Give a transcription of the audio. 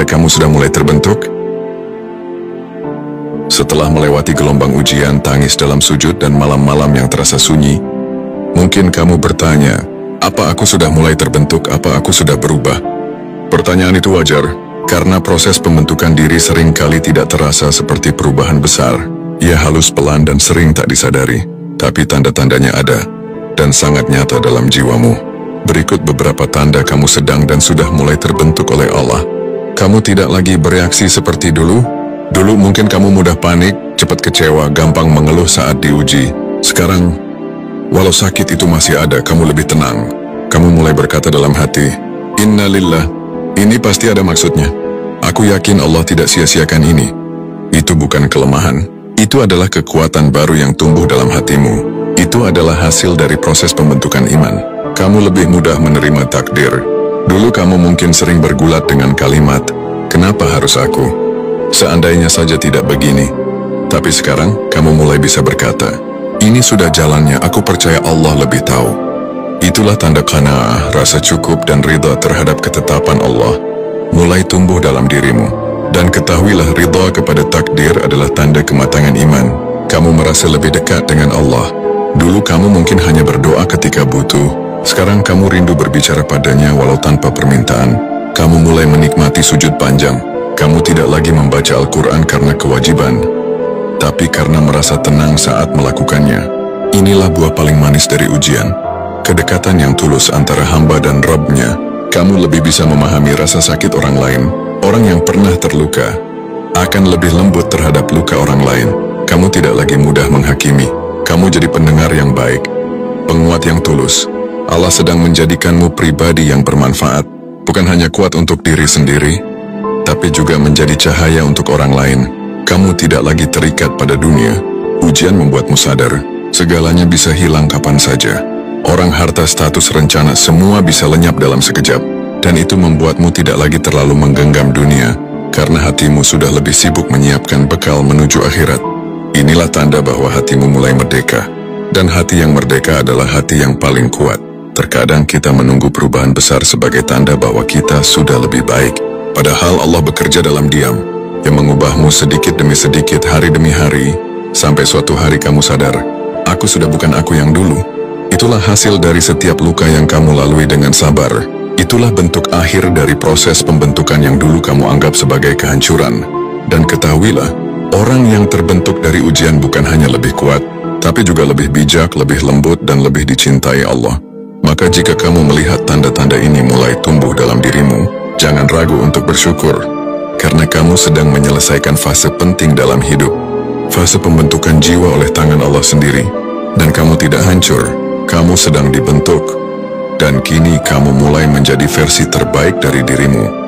kamu sudah mulai terbentuk? Setelah melewati gelombang ujian, tangis dalam sujud, dan malam-malam yang terasa sunyi, mungkin kamu bertanya, apa aku sudah mulai terbentuk, apa aku sudah berubah? Pertanyaan itu wajar, karena proses pembentukan diri sering kali tidak terasa seperti perubahan besar. Ia halus, pelan, dan sering tak disadari, tapi tanda-tandanya ada, dan sangat nyata dalam jiwamu. Berikut beberapa tanda kamu sedang dan sudah mulai terbentuk oleh Allah. Kamu tidak lagi bereaksi seperti dulu. Dulu mungkin kamu mudah panik, cepat kecewa, gampang mengeluh saat diuji. Sekarang, walau sakit itu masih ada, kamu lebih tenang. Kamu mulai berkata dalam hati, Innalillah, ini pasti ada maksudnya. Aku yakin Allah tidak sia-siakan ini. Itu bukan kelemahan. Itu adalah kekuatan baru yang tumbuh dalam hatimu. Itu adalah hasil dari proses pembentukan iman. Kamu lebih mudah menerima takdir. Dulu kamu mungkin sering bergulat dengan kalimat, kenapa harus aku? Seandainya saja tidak begini. Tapi sekarang, kamu mulai bisa berkata, ini sudah jalannya, aku percaya Allah lebih tahu. Itulah tanda qanaah, rasa cukup dan ridha terhadap ketetapan Allah, mulai tumbuh dalam dirimu. Dan ketahuilah ridha kepada takdir adalah tanda kematangan iman. Kamu merasa lebih dekat dengan Allah. Dulu kamu mungkin hanya berdoa ketika butuh. Sekarang kamu rindu berbicara padanya walau tanpa permintaan. Kamu mulai menikmati sujud panjang. Kamu tidak lagi membaca Al-Quran karena kewajiban, tapi karena merasa tenang saat melakukannya. Inilah buah paling manis dari ujian. Kedekatan yang tulus antara hamba dan Rabb-Nya. Kamu lebih bisa memahami rasa sakit orang lain. Orang yang pernah terluka akan lebih lembut terhadap luka orang lain. Kamu tidak lagi mudah menghakimi. Kamu jadi pendengar yang baik, penguat yang tulus. Allah sedang menjadikanmu pribadi yang bermanfaat, bukan hanya kuat untuk diri sendiri, tapi juga menjadi cahaya untuk orang lain. Kamu tidak lagi terikat pada dunia. Ujian membuatmu sadar, segalanya bisa hilang kapan saja. Orang, harta, status, rencana, semua bisa lenyap dalam sekejap. Dan itu membuatmu tidak lagi terlalu menggenggam dunia, karena hatimu sudah lebih sibuk menyiapkan bekal menuju akhirat. Inilah tanda bahwa hatimu mulai merdeka. Dan hati yang merdeka adalah hati yang paling kuat. Terkadang kita menunggu perubahan besar sebagai tanda bahwa kita sudah lebih baik. Padahal Allah bekerja dalam diam, yang mengubahmu sedikit demi sedikit, hari demi hari, sampai suatu hari kamu sadar, aku sudah bukan aku yang dulu. Itulah hasil dari setiap luka yang kamu lalui dengan sabar. Itulah bentuk akhir dari proses pembentukan yang dulu kamu anggap sebagai kehancuran. Dan ketahuilah, orang yang terbentuk dari ujian bukan hanya lebih kuat, tapi juga lebih bijak, lebih lembut, dan lebih dicintai Allah. Maka jika kamu melihat tanda-tanda ini mulai tumbuh dalam dirimu, jangan ragu untuk bersyukur, karena kamu sedang menyelesaikan fase penting dalam hidup, fase pembentukan jiwa oleh tangan Allah sendiri. Dan kamu tidak hancur, kamu sedang dibentuk, dan kini kamu mulai menjadi versi terbaik dari dirimu.